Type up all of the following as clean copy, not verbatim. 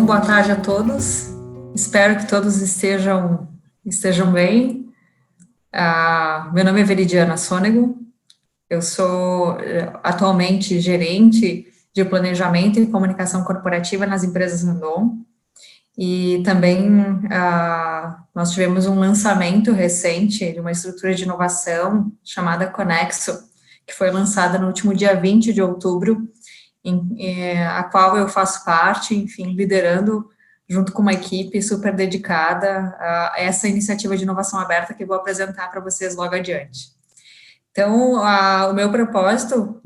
boa tarde a todos. Espero que todos estejam bem. Meu nome é Veridiana Sônego. Eu sou atualmente gerente de planejamento e comunicação corporativa nas empresas Randon. E também nós tivemos um lançamento recente de uma estrutura de inovação chamada Conexo, que foi lançada no último dia 20 de outubro, a qual eu faço parte, enfim, liderando junto com uma equipe super dedicada a essa iniciativa de inovação aberta que eu vou apresentar para vocês logo adiante. Então, o meu propósito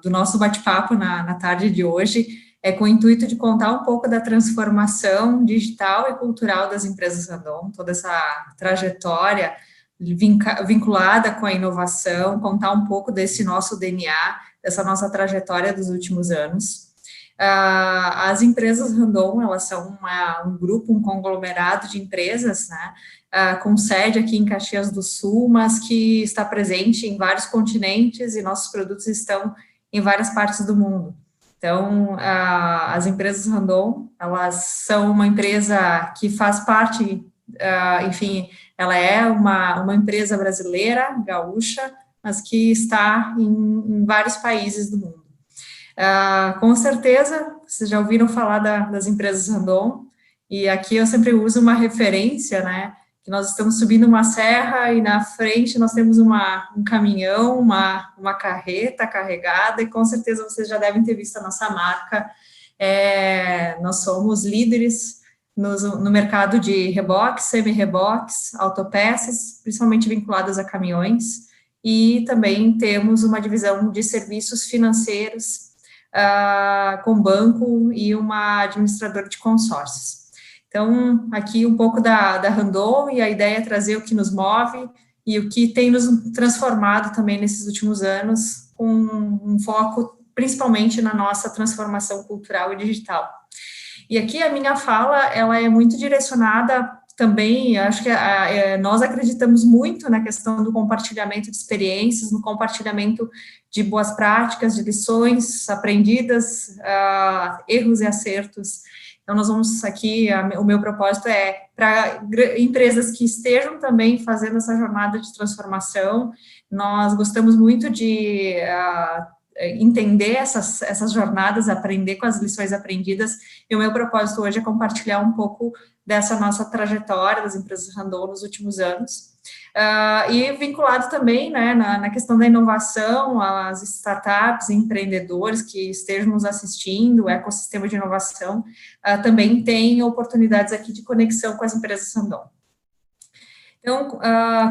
do nosso bate-papo na tarde de hoje é com o intuito de contar um pouco da transformação digital e cultural das empresas Randon, toda essa trajetória vinculada com a inovação, contar um pouco desse nosso DNA, dessa nossa trajetória dos últimos anos. As empresas Randon, elas são um grupo, um conglomerado de empresas, né, com sede aqui em Caxias do Sul, mas que está presente em vários continentes e nossos produtos estão em várias partes do mundo. Então, as empresas Randon, elas são uma empresa que faz parte, enfim, ela é uma empresa brasileira, gaúcha, mas que está em vários países do mundo. Com certeza, vocês já ouviram falar das empresas Randon, e aqui eu sempre uso uma referência, né, que nós estamos subindo uma serra e na frente nós temos um caminhão, uma carreta carregada, e com certeza vocês já devem ter visto a nossa marca. Nós somos líderes no mercado de reboques, semi-reboques, autopeças, principalmente vinculadas a caminhões, e também temos uma divisão de serviços financeiros com banco e uma administradora de consórcios. Então, aqui um pouco da Randon, e a ideia é trazer o que nos move e o que tem nos transformado também nesses últimos anos, com um foco principalmente na nossa transformação cultural e digital. E aqui a minha fala, ela é muito direcionada também, acho que nós acreditamos muito na questão do compartilhamento de experiências, no compartilhamento de boas práticas, de lições aprendidas, erros e acertos. Então, nós vamos aqui, o meu propósito é para empresas que estejam também fazendo essa jornada de transformação. Nós gostamos muito de entender essas jornadas, aprender com as lições aprendidas, e o meu propósito hoje é compartilhar um pouco dessa nossa trajetória das empresas Randon nos últimos anos, e vinculado também, né, na questão da inovação, as startups, empreendedores que estejam nos assistindo, o ecossistema de inovação, também tem oportunidades aqui de conexão com as empresas Randon. Então,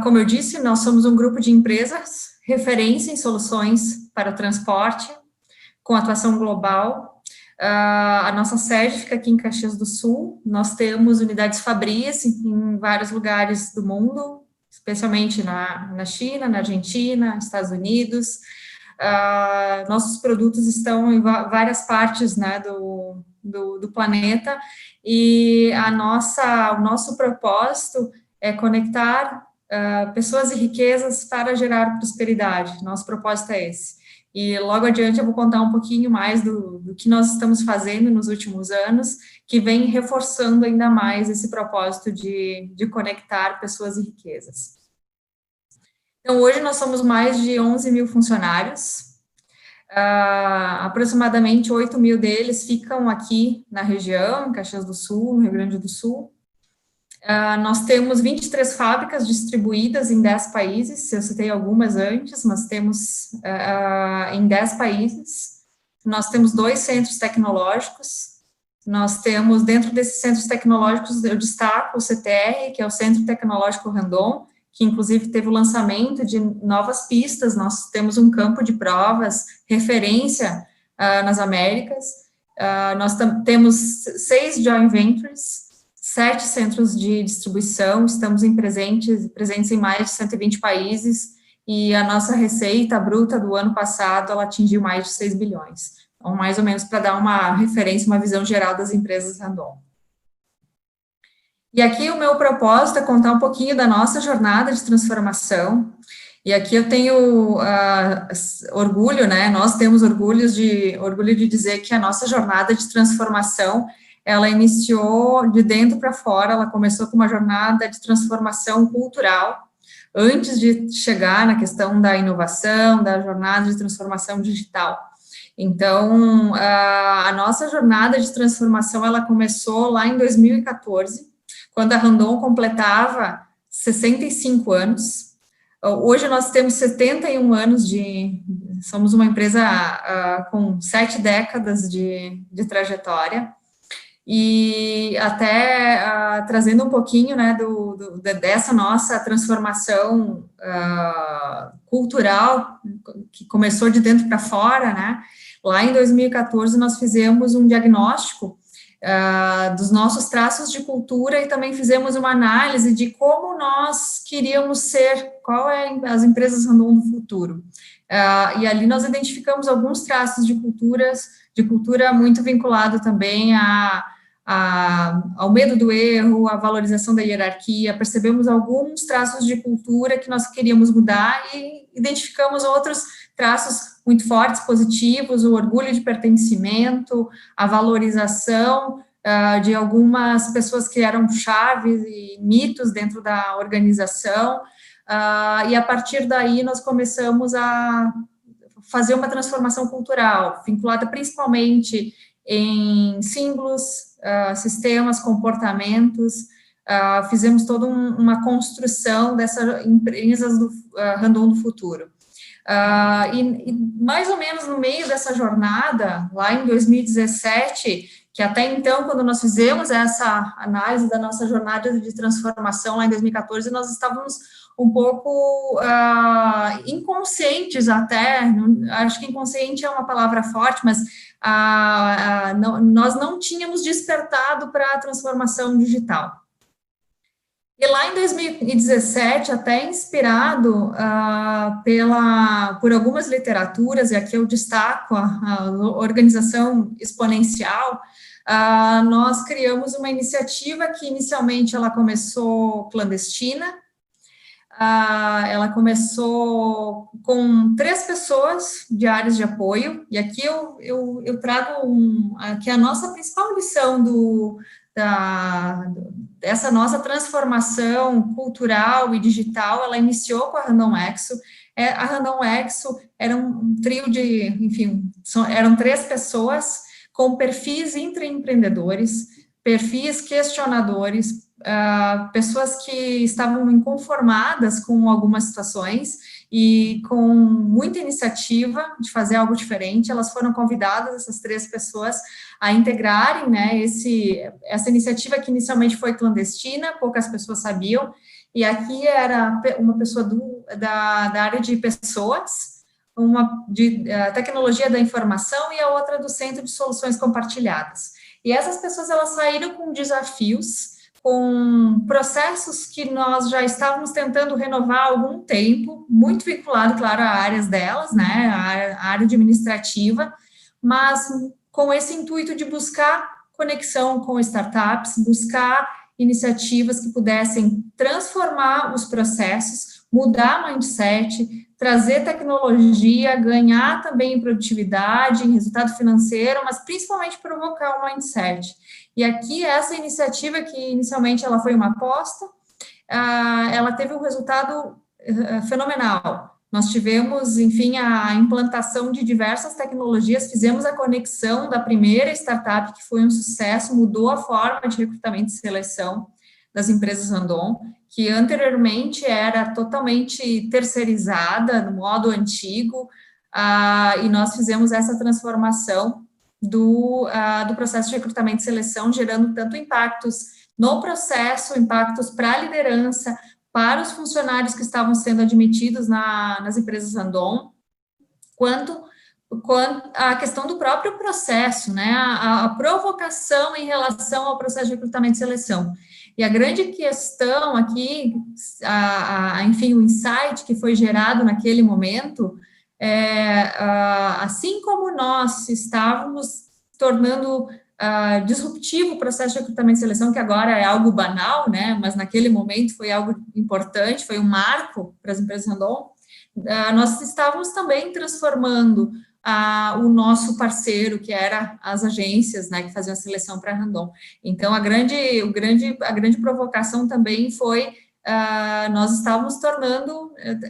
como eu disse, nós somos um grupo de empresas referência em soluções para o transporte, com atuação global. A nossa sede fica aqui em Caxias do Sul. Nós temos unidades fabris em vários lugares do mundo, especialmente na China, na Argentina, Estados Unidos. Nossos produtos estão em várias partes, né, do planeta, e o nosso propósito é conectar pessoas e riquezas para gerar prosperidade. Nosso propósito é esse. E logo adiante eu vou contar um pouquinho mais do que nós estamos fazendo nos últimos anos, que vem reforçando ainda mais esse propósito de conectar pessoas e riquezas. Então, hoje nós somos mais de 11 mil funcionários, aproximadamente 8 mil deles ficam aqui na região, em Caxias do Sul, no Rio Grande do Sul. Nós temos 23 fábricas distribuídas em 10 países, eu citei algumas antes, mas temos em 10 países. Nós temos 2 centros tecnológicos, nós temos, dentro desses centros tecnológicos, eu destaco o CTR, que é o Centro Tecnológico Randon, que inclusive teve o lançamento de novas pistas, nós temos um campo de provas, referência nas Américas, nós temos 6 joint ventures, 7 centros de distribuição, estamos presentes em mais de 120 países, e a nossa receita bruta do ano passado, ela atingiu mais de 6 bilhões. Então, mais ou menos para dar uma referência, uma visão geral das empresas Randon. E aqui o meu propósito é contar um pouquinho da nossa jornada de transformação, e aqui eu tenho orgulho, né, nós temos orgulho de dizer que a nossa jornada de transformação, ela iniciou de dentro para fora, ela começou com uma jornada de transformação cultural, antes de chegar na questão da inovação, da jornada de transformação digital. Então, a nossa jornada de transformação, ela começou lá em 2014, quando a Randon completava 65 anos. Hoje nós temos 71 anos somos uma empresa com 7 décadas de trajetória, e até trazendo um pouquinho, né, dessa nossa transformação cultural, que começou de dentro para fora, né, lá em 2014 nós fizemos um diagnóstico dos nossos traços de cultura e também fizemos uma análise de como nós queríamos ser, qual é as empresas Randon do futuro. E ali nós identificamos alguns traços de cultura muito vinculado também ao medo do erro, à valorização da hierarquia. Percebemos alguns traços de cultura que nós queríamos mudar e identificamos outros traços muito fortes, positivos, o orgulho de pertencimento, a valorização de algumas pessoas que eram chaves e mitos dentro da organização, e a partir daí nós começamos a fazer uma transformação cultural, vinculada principalmente em símbolos, sistemas, comportamentos. Fizemos toda uma construção dessas empresas do Randon do futuro. E mais ou menos no meio dessa jornada, lá em 2017, que até então, quando nós fizemos essa análise da nossa jornada de transformação lá em 2014, nós estávamos um pouco inconscientes até, acho que inconsciente é uma palavra forte, mas nós não tínhamos despertado para a transformação digital. E lá em 2017, até inspirado por algumas literaturas, e aqui eu destaco a Organização Exponencial, nós criamos uma iniciativa que inicialmente ela começou clandestina. Ela começou com 3 pessoas de áreas de apoio, e aqui eu trago aqui a nossa principal lição dessa nossa transformação cultural e digital. Ela iniciou com a Randon Exo. A Randon Exo era um trio eram 3 pessoas com perfis intraempreendedores, perfis questionadores, pessoas que estavam inconformadas com algumas situações e com muita iniciativa de fazer algo diferente. Elas foram convidadas, essas 3 pessoas, a integrarem, né, essa iniciativa que inicialmente foi clandestina, poucas pessoas sabiam, e aqui era uma pessoa da área de pessoas, uma de tecnologia da informação e a outra do Centro de Soluções Compartilhadas. E essas pessoas, elas saíram com desafios, com processos que nós já estávamos tentando renovar há algum tempo, muito vinculado, claro, a áreas delas, né, a área administrativa, mas com esse intuito de buscar conexão com startups, buscar iniciativas que pudessem transformar os processos, mudar mindset, trazer tecnologia, ganhar também em produtividade, em resultado financeiro, mas principalmente provocar um mindset. E aqui, essa iniciativa, que inicialmente ela foi uma aposta, ela teve um resultado fenomenal. Nós tivemos, enfim, a implantação de diversas tecnologias, fizemos a conexão da primeira startup, que foi um sucesso, mudou a forma de recrutamento e seleção das empresas Randon, que anteriormente era totalmente terceirizada, no modo antigo, e nós fizemos essa transformação do processo de recrutamento e seleção, gerando tanto impactos no processo, impactos para a liderança, para os funcionários que estavam sendo admitidos nas empresas Randon, quanto a questão do próprio processo, né, a provocação em relação ao processo de recrutamento e seleção. E a grande questão aqui, enfim, o insight que foi gerado naquele momento, assim como nós estávamos tornando disruptivo o processo de recrutamento e seleção, que agora é algo banal, né, mas naquele momento foi algo importante, foi um marco para as empresas Randon, nós estávamos também transformando o nosso parceiro, que era as agências, né, que faziam a seleção para a Randon. Então, a grande provocação também foi nós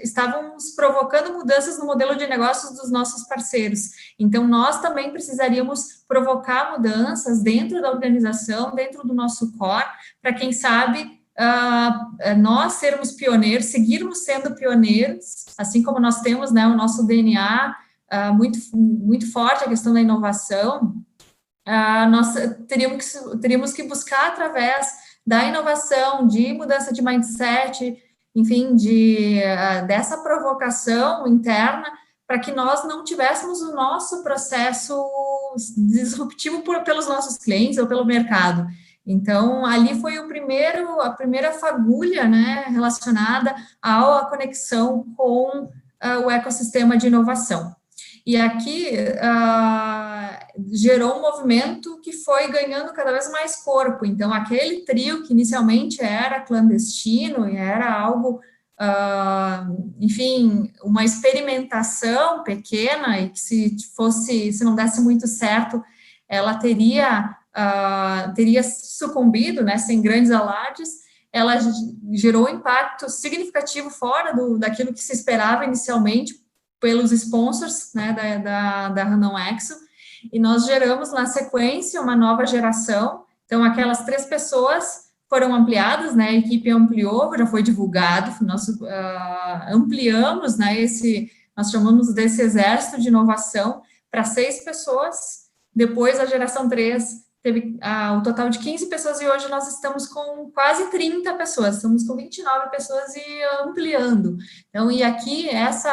estávamos provocando mudanças no modelo de negócios dos nossos parceiros. Então, nós também precisaríamos provocar mudanças dentro da organização, dentro do nosso core, para quem sabe nós sermos pioneiros, seguirmos sendo pioneiros, assim como nós temos, né, o nosso DNA muito forte, a questão da inovação, nós teríamos que buscar através da inovação, de mudança de mindset, enfim, dessa provocação interna, para que nós não tivéssemos o nosso processo disruptivo pelos nossos clientes ou pelo mercado. Então, ali foi a primeira fagulha, né, relacionada à conexão com o ecossistema de inovação. E aqui gerou um movimento que foi ganhando cada vez mais corpo. Então, aquele trio que inicialmente era clandestino e era algo, enfim, uma experimentação pequena e que se não desse muito certo, ela teria sucumbido, né, sem grandes alardes. Ela gerou um impacto significativo fora daquilo que se esperava inicialmente pelos sponsors, né, da Randon Exo, e nós geramos na sequência uma nova geração. Então, aquelas 3 pessoas foram ampliadas, né, a equipe ampliou, já foi divulgado, nós ampliamos, né, nós chamamos desse exército de inovação para 6 pessoas. Depois, a geração 3 teve o total de 15 pessoas, e hoje nós estamos com quase 30 pessoas, estamos com 29 pessoas e ampliando. Então, e aqui, essa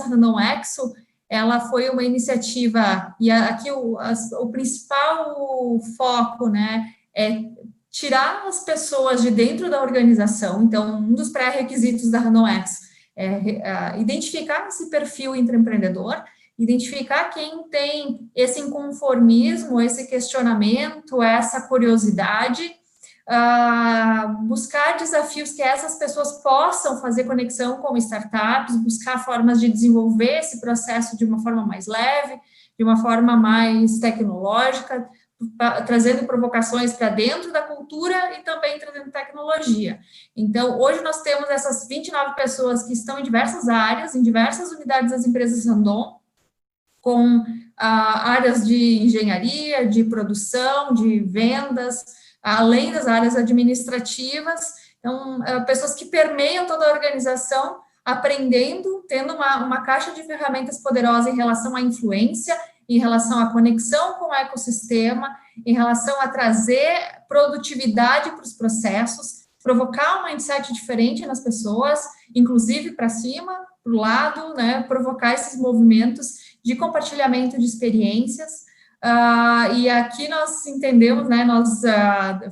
Randon Exo, ela foi uma iniciativa, e aqui o principal foco, né, é tirar as pessoas de dentro da organização. Então, um dos pré-requisitos da Randon Exo é identificar esse perfil intraempreendedor, identificar quem tem esse inconformismo, esse questionamento, essa curiosidade, buscar desafios que essas pessoas possam fazer conexão com startups, buscar formas de desenvolver esse processo de uma forma mais leve, de uma forma mais tecnológica, trazendo provocações para dentro da cultura e também trazendo tecnologia. Então, hoje nós temos essas 29 pessoas que estão em diversas áreas, em diversas unidades das empresas Randon, com áreas de engenharia, de produção, de vendas, além das áreas administrativas. Então, pessoas que permeiam toda a organização, aprendendo, tendo uma caixa de ferramentas poderosa em relação à influência, em relação à conexão com o ecossistema, em relação a trazer produtividade para os processos, provocar um mindset diferente nas pessoas, inclusive para cima, para o lado, né, provocar esses movimentos de compartilhamento de experiências, e aqui nós entendemos, né, nós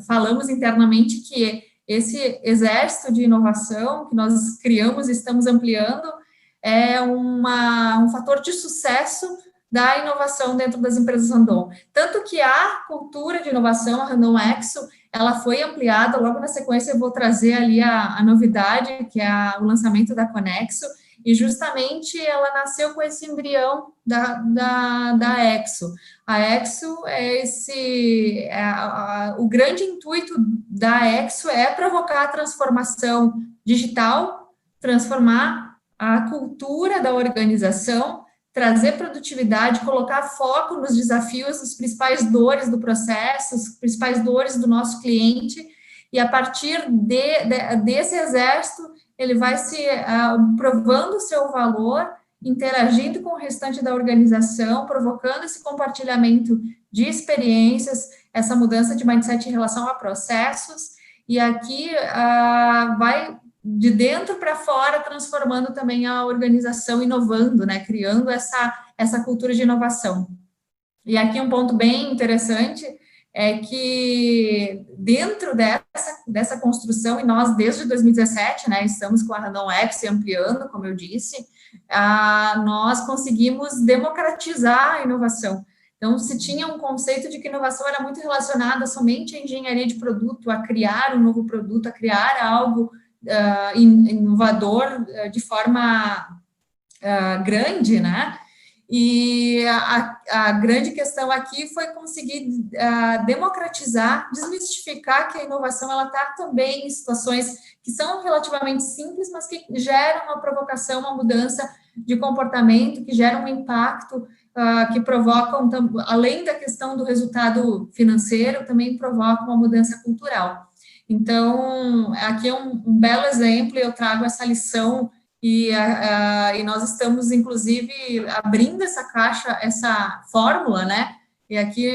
falamos internamente que esse exército de inovação que nós criamos e estamos ampliando é um fator de sucesso da inovação dentro das empresas Randon. Tanto que a cultura de inovação, a Randon Exo, ela foi ampliada, logo na sequência eu vou trazer ali a novidade, que é o lançamento da Conexo, e justamente ela nasceu com esse embrião da Exo. A Exo o grande intuito da Exo é provocar a transformação digital, transformar a cultura da organização, trazer produtividade, colocar foco nos desafios, as principais dores do processo, as principais dores do nosso cliente, e a partir desse exército, ele vai provando o seu valor, interagindo com o restante da organização, provocando esse compartilhamento de experiências, essa mudança de mindset em relação a processos, e aqui vai de dentro para fora, transformando também a organização, inovando, né, criando essa cultura de inovação. E aqui um ponto bem interessante é que dentro dessa construção, e nós desde 2017, né, estamos com a Randon Exo ampliando, como eu disse, nós conseguimos democratizar a inovação. Então, se tinha um conceito de que inovação era muito relacionada somente à engenharia de produto, a criar um novo produto, a criar algo inovador de forma grande, né? E a grande questão aqui foi conseguir democratizar, desmistificar que a inovação ela está também em situações que são relativamente simples, mas que geram uma provocação, uma mudança de comportamento, que geram um impacto, que provocam, além da questão do resultado financeiro, também provocam uma mudança cultural. Então, aqui é um belo exemplo, eu trago essa lição e nós estamos, inclusive, abrindo essa caixa, essa fórmula, né? E aqui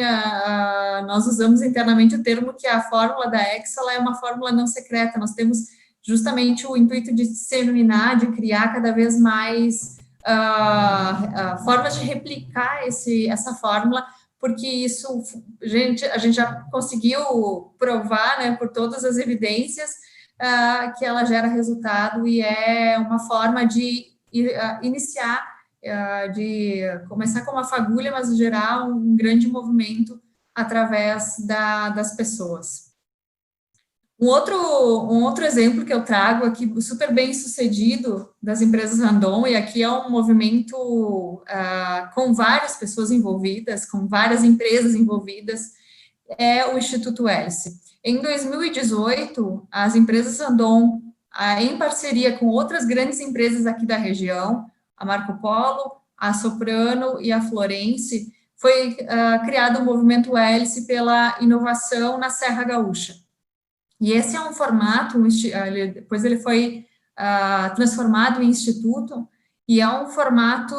nós usamos internamente o termo que a fórmula da Excel é uma fórmula não secreta. Nós temos justamente o intuito de disseminar, de criar cada vez mais formas de replicar essa fórmula, porque isso, a gente já conseguiu provar, né, por todas as evidências, que ela gera resultado e é uma forma de iniciar, de começar com uma fagulha, mas gerar um grande movimento através das pessoas. Um outro exemplo que eu trago aqui, super bem sucedido, das empresas Randon, e aqui é um movimento com várias pessoas envolvidas, com várias empresas envolvidas, é o Instituto Hélice. Em 2018, as empresas Randon, em parceria com outras grandes empresas aqui da região, a Marco Polo, a Soprano e a Florence, foi criado o movimento Hélice pela inovação na Serra Gaúcha. E esse é um formato, depois ele foi transformado em instituto, e é um formato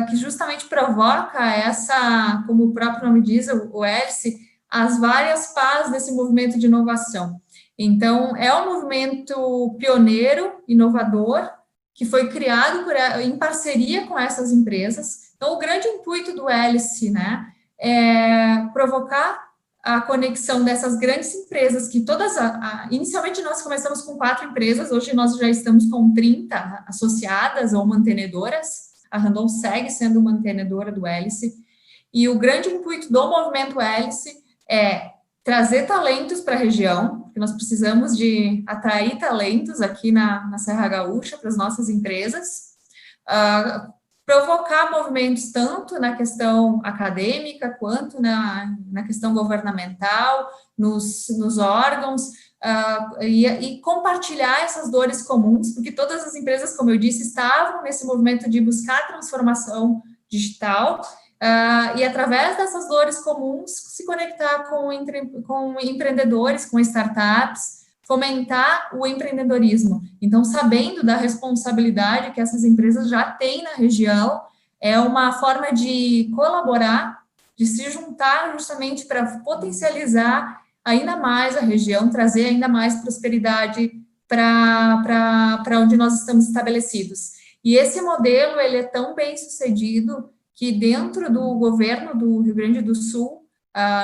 que justamente provoca essa, como o próprio nome diz, o Hélice, as várias pás desse movimento de inovação. Então, é um movimento pioneiro, inovador, que foi criado em parceria com essas empresas. Então, o grande intuito do Hélice, né, é provocar a conexão dessas grandes empresas, que todas, inicialmente nós começamos com 4 empresas, hoje nós já estamos com 30 associadas ou mantenedoras, a Randon segue sendo mantenedora do Hélice, e o grande intuito do movimento Hélice é trazer talentos para a região, porque nós precisamos de atrair talentos aqui na Serra Gaúcha para as nossas empresas, provocar movimentos tanto na questão acadêmica quanto na questão governamental, nos órgãos, e compartilhar essas dores comuns, porque todas as empresas, como eu disse, estavam nesse movimento de buscar transformação digital, e através dessas dores comuns, se conectar com empreendedores, com startups, fomentar o empreendedorismo. Então, sabendo da responsabilidade que essas empresas já têm na região, é uma forma de colaborar, de se juntar justamente para potencializar ainda mais a região, trazer ainda mais prosperidade para onde nós estamos estabelecidos. E esse modelo, ele é tão bem sucedido que dentro do governo do Rio Grande do Sul,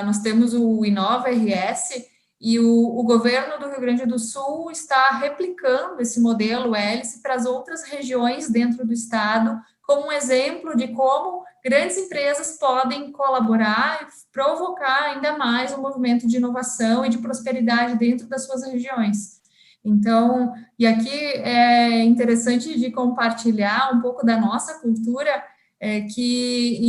nós temos o Inova RS, e o governo do Rio Grande do Sul está replicando esse modelo Hélice para as outras regiões dentro do estado, como um exemplo de como grandes empresas podem colaborar e provocar ainda mais um movimento de inovação e de prosperidade dentro das suas regiões. Então, e aqui é interessante de compartilhar um pouco da nossa cultura, que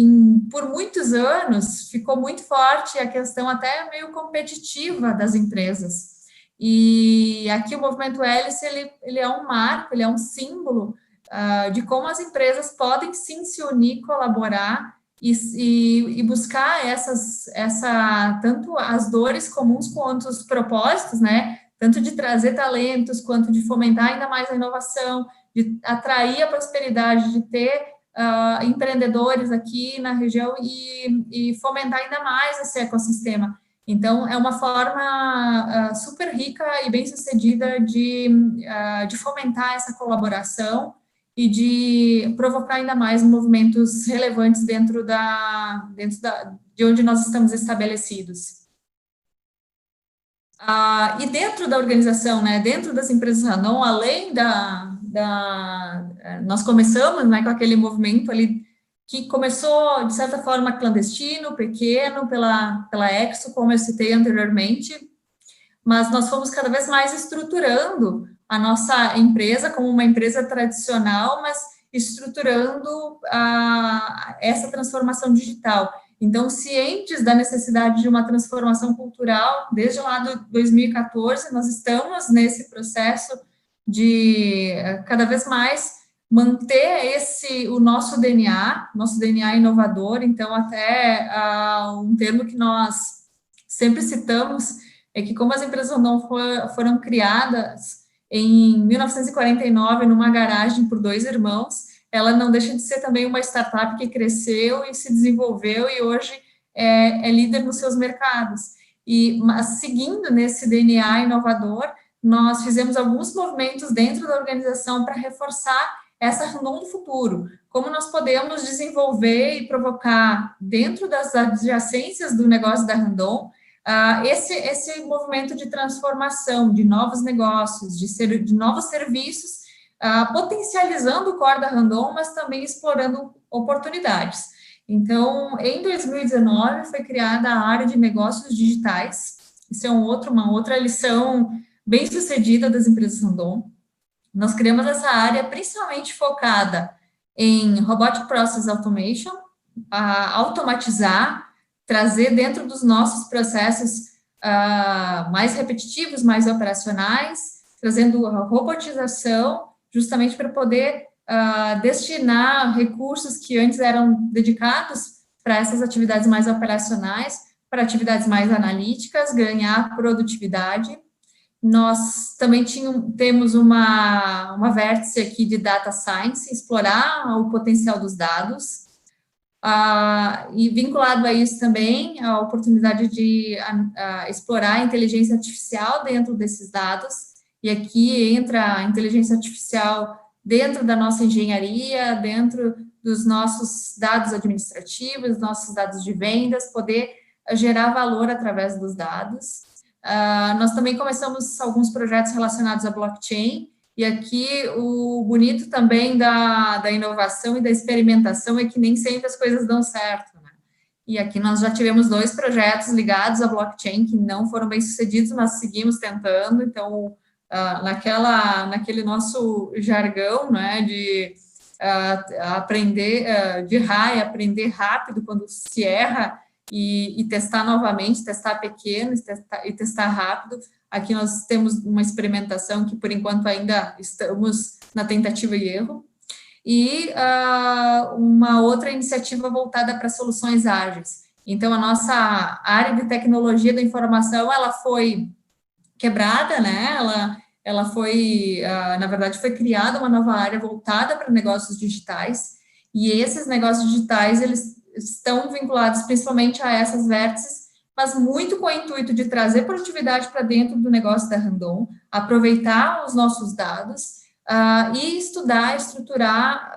por muitos anos ficou muito forte a questão até meio competitiva das empresas. E aqui o movimento Hélice, ele é um marco, ele é um símbolo de como as empresas podem sim se unir, colaborar e buscar tanto as dores comuns quanto os propósitos, né? Tanto de trazer talentos, quanto de fomentar ainda mais a inovação, de atrair a prosperidade, de ter empreendedores aqui na região e fomentar ainda mais esse ecossistema. Então, é uma forma super rica e bem sucedida de fomentar essa colaboração e de provocar ainda mais movimentos relevantes dentro de onde nós estamos estabelecidos. E dentro da organização, né, dentro das empresas Randon, além nós começamos, né, com aquele movimento ali que começou, de certa forma, clandestino, pequeno, pela Exo, como eu citei anteriormente, mas nós fomos cada vez mais estruturando a nossa empresa como uma empresa tradicional, mas estruturando essa transformação digital. Então, cientes da necessidade de uma transformação cultural, desde lá de 2014, nós estamos nesse processo de cada vez mais manter o nosso DNA inovador. Então, até um termo que nós sempre citamos é que, como as empresas Randon foram criadas em 1949 numa garagem por dois irmãos, ela não deixa de ser também uma startup que cresceu e se desenvolveu e hoje é líder nos seus mercados. Mas seguindo nesse DNA inovador, nós fizemos alguns movimentos dentro da organização para reforçar essa Randon do futuro, como nós podemos desenvolver e provocar dentro das adjacências do negócio da Randon esse movimento de transformação, de novos negócios, de novos serviços, potencializando o core da Randon, mas também explorando oportunidades. Então, em 2019, foi criada a área de negócios digitais. Isso é uma outra lição bem sucedida das empresas Randon. Nós criamos essa área principalmente focada em Robotic Process Automation, automatizar, trazer dentro dos nossos processos mais repetitivos, mais operacionais, trazendo a robotização, justamente para poder destinar recursos que antes eram dedicados para essas atividades mais operacionais, para atividades mais analíticas, ganhar produtividade. Nós também temos uma vértice aqui de Data Science, explorar o potencial dos dados, e vinculado a isso também, a oportunidade de explorar a inteligência artificial dentro desses dados, e aqui entra a inteligência artificial dentro da nossa engenharia, dentro dos nossos dados administrativos, nossos dados de vendas, poder gerar valor através dos dados. Nós também começamos alguns projetos relacionados à blockchain, e aqui o bonito também da inovação e da experimentação é que nem sempre as coisas dão certo, né? E aqui nós já tivemos 2 projetos ligados à blockchain que não foram bem sucedidos, mas seguimos tentando. Então, naquele nosso jargão, né, de aprender, de RAI, aprender rápido quando se erra, e testar novamente, testar pequeno e testar rápido. Aqui nós temos uma experimentação que, por enquanto, ainda estamos na tentativa e erro. E uma outra iniciativa voltada para soluções ágeis. Então, a nossa área de tecnologia da informação, ela foi quebrada, né? Ela foi, na verdade, foi criada uma nova área voltada para negócios digitais. E esses negócios digitais, eles estão vinculados principalmente a essas vértices, mas muito com o intuito de trazer produtividade para dentro do negócio da Randon, aproveitar os nossos dados e estruturar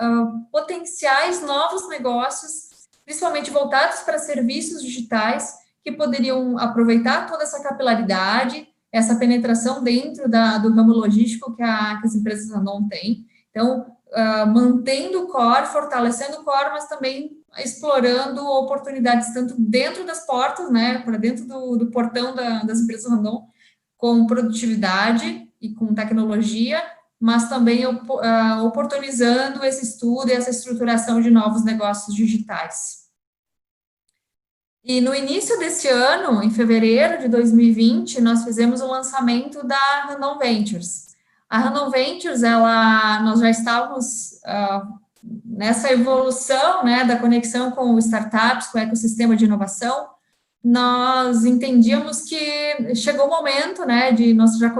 potenciais novos negócios, principalmente voltados para serviços digitais, que poderiam aproveitar toda essa capilaridade, essa penetração dentro do ramo logístico que as empresas Randon têm. Então, mantendo o core, fortalecendo o core, mas também explorando oportunidades tanto dentro das portas, né, para dentro do portão das empresas Randon, com produtividade e com tecnologia, mas também oportunizando esse estudo e essa estruturação de novos negócios digitais. E no início desse ano, em fevereiro de 2020, nós fizemos o lançamento da Randon Ventures. A Randon Ventures, nós já estávamos nessa evolução, né, da conexão com startups, com o ecossistema de inovação. Nós entendíamos que chegou o momento, né, nós já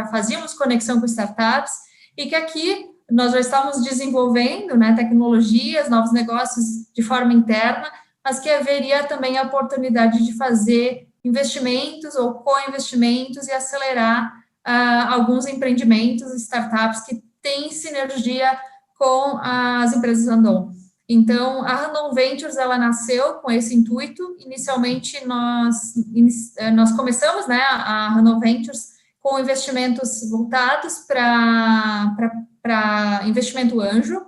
fazíamos conexão com startups, e que aqui nós já estávamos desenvolvendo, né, tecnologias, novos negócios de forma interna, mas que haveria também a oportunidade de fazer investimentos ou co-investimentos e acelerar alguns empreendimentos, startups que têm sinergia com as empresas Randon. Então, a Randon Ventures, ela nasceu com esse intuito. Inicialmente, nós começamos, né, a Randon Ventures com investimentos voltados para investimento anjo,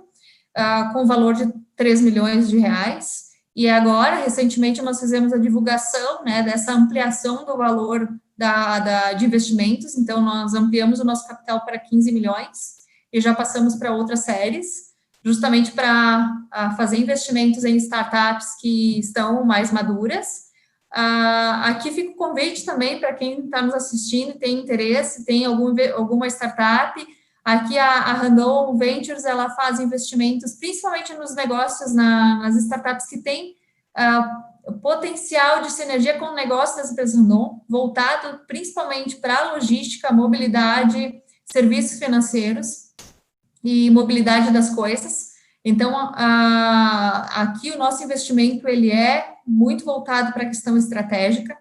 com valor de 3 milhões de reais. E agora, recentemente, nós fizemos a divulgação, né, dessa ampliação do valor de investimentos. Então, nós ampliamos o nosso capital para 15 milhões e já passamos para outras séries. justamente para fazer investimentos em startups que estão mais maduras. Aqui fica o convite também para quem está nos assistindo, tem interesse, tem alguma startup. Aqui a Randon Ventures, ela faz investimentos principalmente nos negócios, nas startups que têm potencial de sinergia com o negócio das empresas Randon, voltado principalmente para a logística, mobilidade, serviços financeiros e mobilidade das coisas. Então, aqui o nosso investimento, ele é muito voltado para a questão estratégica,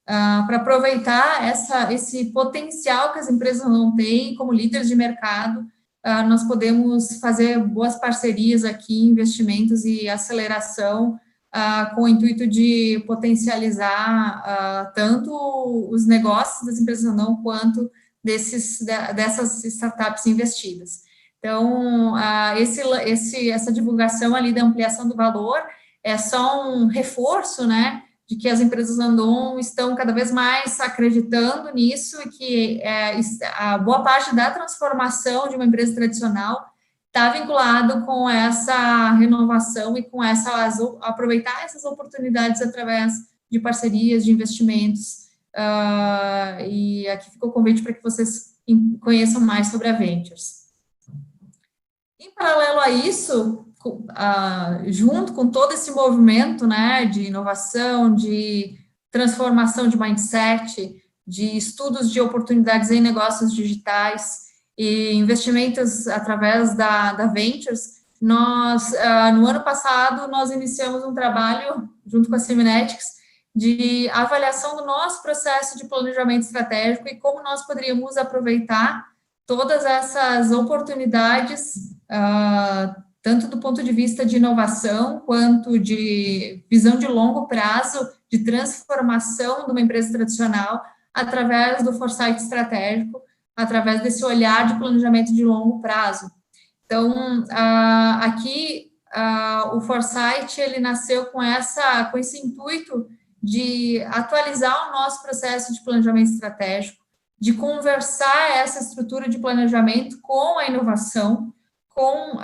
para aproveitar esse potencial que as empresas não têm como líderes de mercado. Nós podemos fazer boas parcerias aqui, investimentos e aceleração, com o intuito de potencializar tanto os negócios das empresas não, quanto dessas startups investidas. Então, essa divulgação ali da ampliação do valor é só um reforço, né, de que as empresas Randon estão cada vez mais acreditando nisso e que a boa parte da transformação de uma empresa tradicional está vinculado com essa renovação e com aproveitar essas oportunidades através de parcerias, de investimentos. E aqui ficou o convite para que vocês conheçam mais sobre a Ventures. Em paralelo a isso, junto com todo esse movimento, né, de inovação, de transformação de mindset, de estudos de oportunidades em negócios digitais e investimentos através da Ventures, nós, no ano passado, nós iniciamos um trabalho, junto com a Seminetics, de avaliação do nosso processo de planejamento estratégico e como nós poderíamos aproveitar todas essas oportunidades, tanto do ponto de vista de inovação, quanto de visão de longo prazo, de transformação de uma empresa tradicional, através do foresight estratégico, através desse olhar de planejamento de longo prazo. Então, aqui, o foresight, ele nasceu com esse intuito de atualizar o nosso processo de planejamento estratégico, de conversar essa estrutura de planejamento com a inovação, com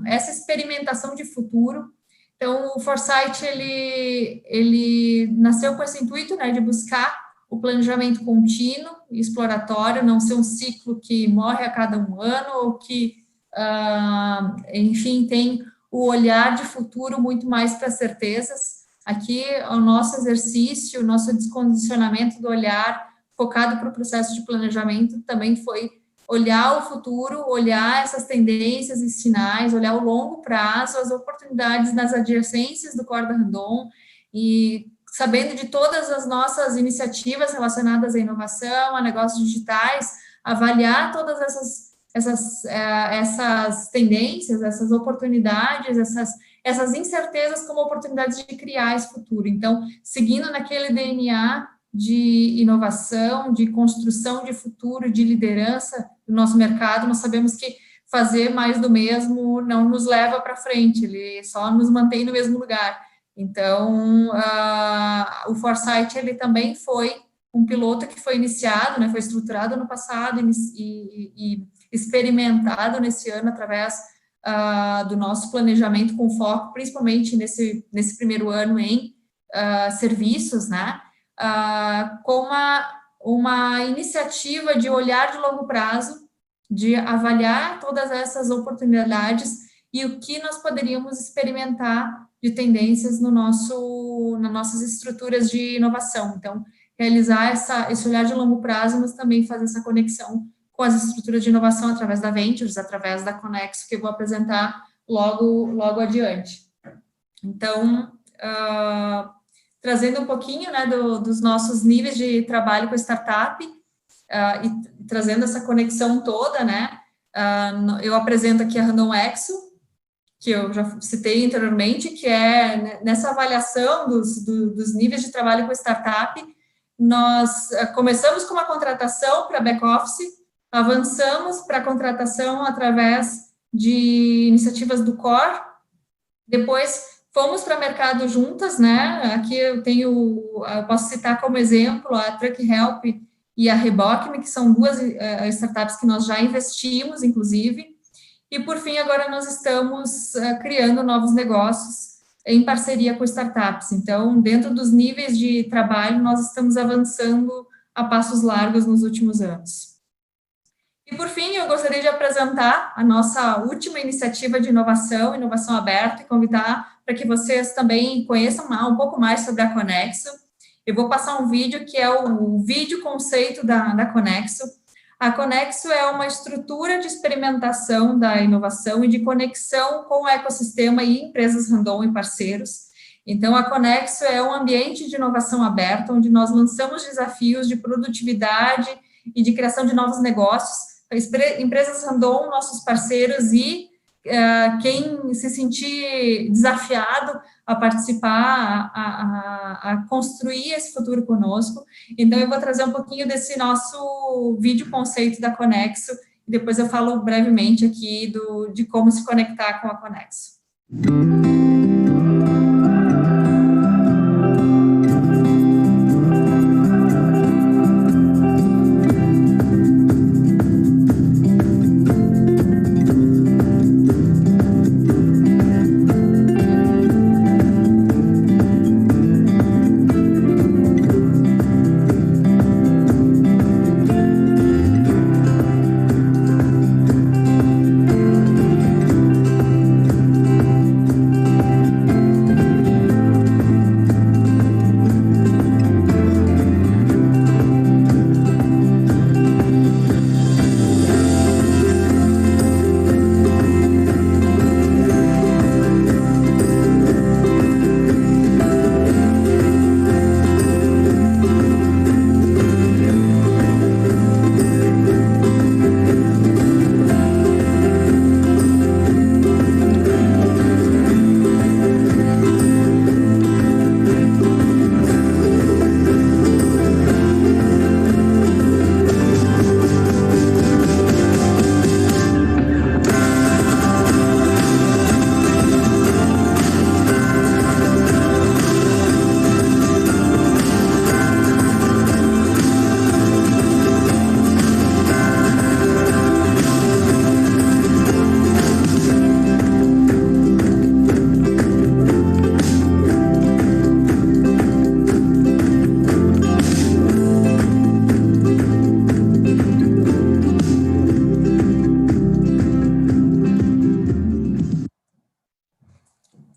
essa experimentação de futuro. Então, o foresight, ele nasceu com esse intuito, né, de buscar o planejamento contínuo e exploratório, não ser um ciclo que morre a cada um ano, ou que, tem o olhar de futuro muito mais para certezas. Aqui, o nosso exercício, o nosso descondicionamento do olhar focado para o processo de planejamento também foi olhar o futuro, olhar essas tendências e sinais, olhar o longo prazo, as oportunidades nas adjacências do core da Randon, e sabendo de todas as nossas iniciativas relacionadas à inovação, a negócios digitais, avaliar todas essas tendências, essas oportunidades, essas incertezas como oportunidades de criar esse futuro. Então, seguindo naquele DNA de inovação, de construção de futuro, de liderança do nosso mercado, nós sabemos que fazer mais do mesmo não nos leva para frente, ele só nos mantém no mesmo lugar. Então, o foresight, ele também foi um piloto que foi iniciado, né, foi estruturado no passado e experimentado nesse ano através do nosso planejamento com foco, principalmente nesse primeiro ano em serviços, né, com uma iniciativa de olhar de longo prazo, de avaliar todas essas oportunidades e o que nós poderíamos experimentar de tendências nas nossas estruturas de inovação. Então, realizar esse olhar de longo prazo, mas também fazer essa conexão com as estruturas de inovação através da Ventures, através da Conexo, que eu vou apresentar logo adiante. Então, trazendo um pouquinho, né, dos nossos níveis de trabalho com a startup, e trazendo essa conexão toda, né, eu apresento aqui a Randon Exo, que eu já citei anteriormente, que é nessa avaliação dos níveis de trabalho com a startup. Nós começamos com uma contratação para back-office, avançamos para a contratação através de iniciativas do core, depois fomos para mercado juntas, né? Aqui eu posso citar como exemplo a Truck Help e a Reboque, que são duas startups que nós já investimos, inclusive, E, por fim, agora nós estamos criando novos negócios em parceria com startups. Então, dentro dos níveis de trabalho, nós estamos avançando a passos largos nos últimos anos. E, por fim, eu gostaria de apresentar a nossa última iniciativa de inovação, inovação aberta, e convidar para que vocês também conheçam um pouco mais sobre a Conexo. Eu vou passar um vídeo que é o vídeo conceito da Conexo. A Conexo é uma estrutura de experimentação da inovação e de conexão com o ecossistema e empresas random e parceiros. Então, a Conexo é um ambiente de inovação aberta, onde nós lançamos desafios de produtividade e de criação de novos negócios, empresas random, nossos parceiros e quem se sentir desafiado a participar, a construir esse futuro conosco. Então, eu vou trazer um pouquinho desse nosso vídeo conceito da Conexo, e depois eu falo brevemente aqui de como se conectar com a Conexo.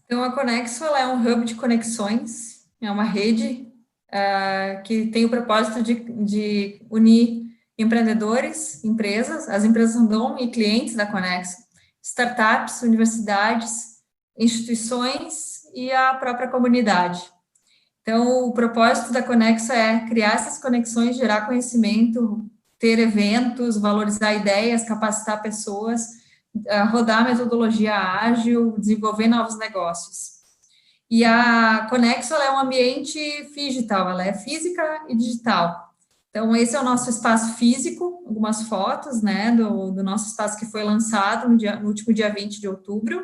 Então, a Conexo ela é um hub de conexões, é uma rede que tem o propósito de unir empreendedores, empresas, as empresas random e clientes da Conexo, startups, universidades, instituições e a própria comunidade. Então, o propósito da Conexo é criar essas conexões, gerar conhecimento, ter eventos, valorizar ideias, capacitar pessoas, rodar metodologia ágil, desenvolver novos negócios. E a Conexo ela é um ambiente digital, ela é física e digital. Então, esse é o nosso espaço físico, algumas fotos, né, do nosso espaço que foi lançado no último dia 20 de outubro.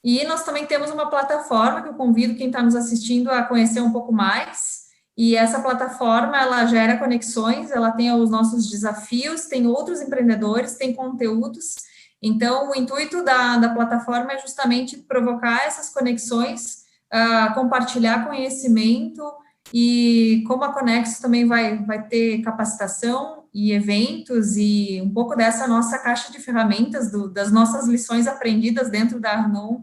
E nós também temos uma plataforma que eu convido quem está nos assistindo a conhecer um pouco mais. E essa plataforma, ela gera conexões, ela tem os nossos desafios, tem outros empreendedores, tem conteúdos. Então, o intuito da plataforma é justamente provocar essas conexões, compartilhar conhecimento, e como a Conexo também vai ter capacitação e eventos, e um pouco dessa nossa caixa de ferramentas, das nossas lições aprendidas dentro da Arnon,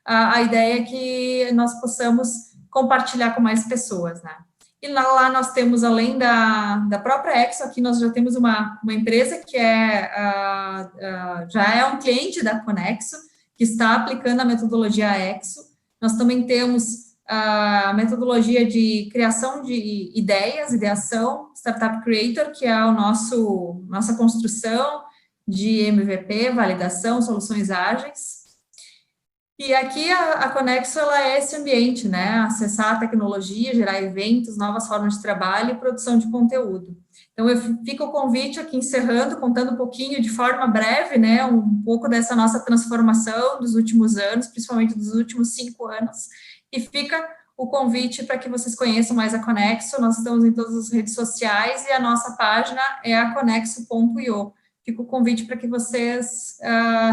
a ideia é que nós possamos compartilhar com mais pessoas, né? E lá nós temos, além da própria Exo, aqui nós já temos uma empresa que já é um cliente da Conexo, que está aplicando a metodologia Exo. Nós também temos a metodologia de criação de ideias, ideação, Startup Creator, que é nossa construção de MVP, validação, soluções ágeis. E aqui a Conexo, ela é esse ambiente, né, acessar a tecnologia, gerar eventos, novas formas de trabalho e produção de conteúdo. Então, fica o convite aqui encerrando, contando um pouquinho de forma breve, né, um pouco dessa nossa transformação dos últimos anos, principalmente dos últimos 5 anos, e fica o convite para que vocês conheçam mais a Conexo. Nós estamos em todas as redes sociais e a nossa página é a conexo.io. fica o convite para que vocês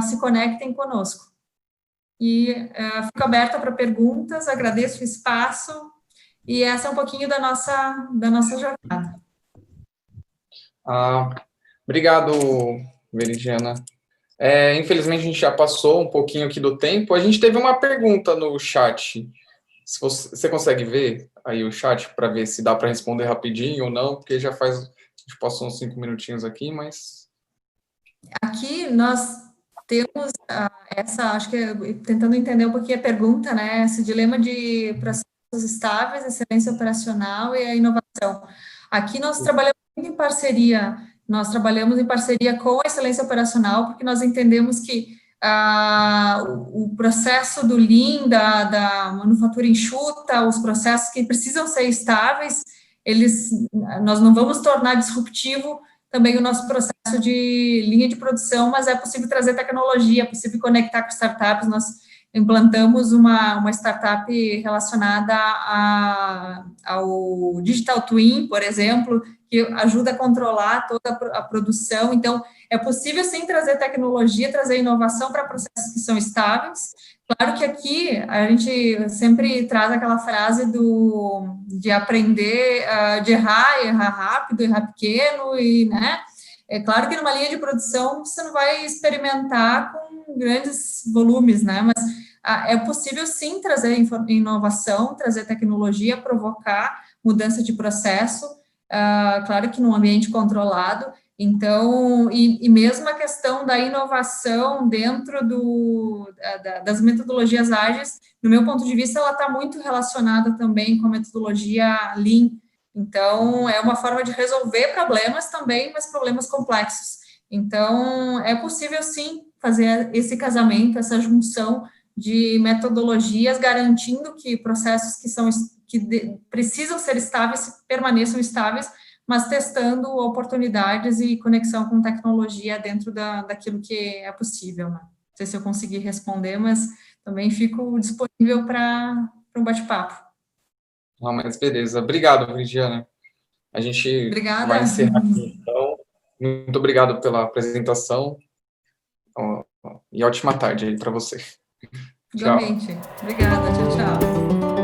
se conectem conosco. E fico aberta para perguntas, agradeço o espaço, e essa é um pouquinho da nossa jornada. Obrigado, Veridiana. Infelizmente, a gente já passou um pouquinho aqui do tempo. A gente teve uma pergunta no chat. Se você consegue ver aí o chat para ver se dá para responder rapidinho ou não, porque já faz, a gente passou uns 5 minutinhos aqui, mas... Aqui nós temos acho que tentando entender um pouquinho a pergunta, né, esse dilema de processos estáveis, excelência operacional e a inovação. Aqui nós trabalhamos muito em parceria, com a excelência operacional, porque nós entendemos que o processo do Lean, da manufatura enxuta, os processos que precisam ser estáveis, nós não vamos tornar disruptivo também o nosso processo de linha de produção, mas é possível trazer tecnologia, é possível conectar com startups. Nós implantamos uma startup relacionada ao Digital Twin, por exemplo, que ajuda a controlar toda a produção. Então, é possível, sim, trazer tecnologia, trazer inovação para processos que são estáveis. Claro que aqui a gente sempre traz aquela frase de aprender, de errar rápido, errar pequeno, e, né, é claro que numa linha de produção você não vai experimentar com grandes volumes, né, mas é possível, sim, trazer inovação, trazer tecnologia, provocar mudança de processo, claro que num ambiente controlado. Então, e mesmo a questão da inovação dentro das metodologias ágeis, no meu ponto de vista, ela está muito relacionada também com a metodologia Lean. Então, é uma forma de resolver problemas também, mas problemas complexos. Então, é possível, sim, fazer esse casamento, essa junção de metodologias, garantindo que processos que precisam ser estáveis permaneçam estáveis, mas testando oportunidades e conexão com tecnologia dentro daquilo que é possível, né? Não sei se eu consegui responder, mas também fico disponível para um bate-papo. Não, mas beleza. Obrigado, Veridiana. A gente Obrigada. vai encerrar aqui, então. Muito obrigado pela apresentação. E ótima tarde aí para você. Igualmente. Obrigada. Tchau, tchau.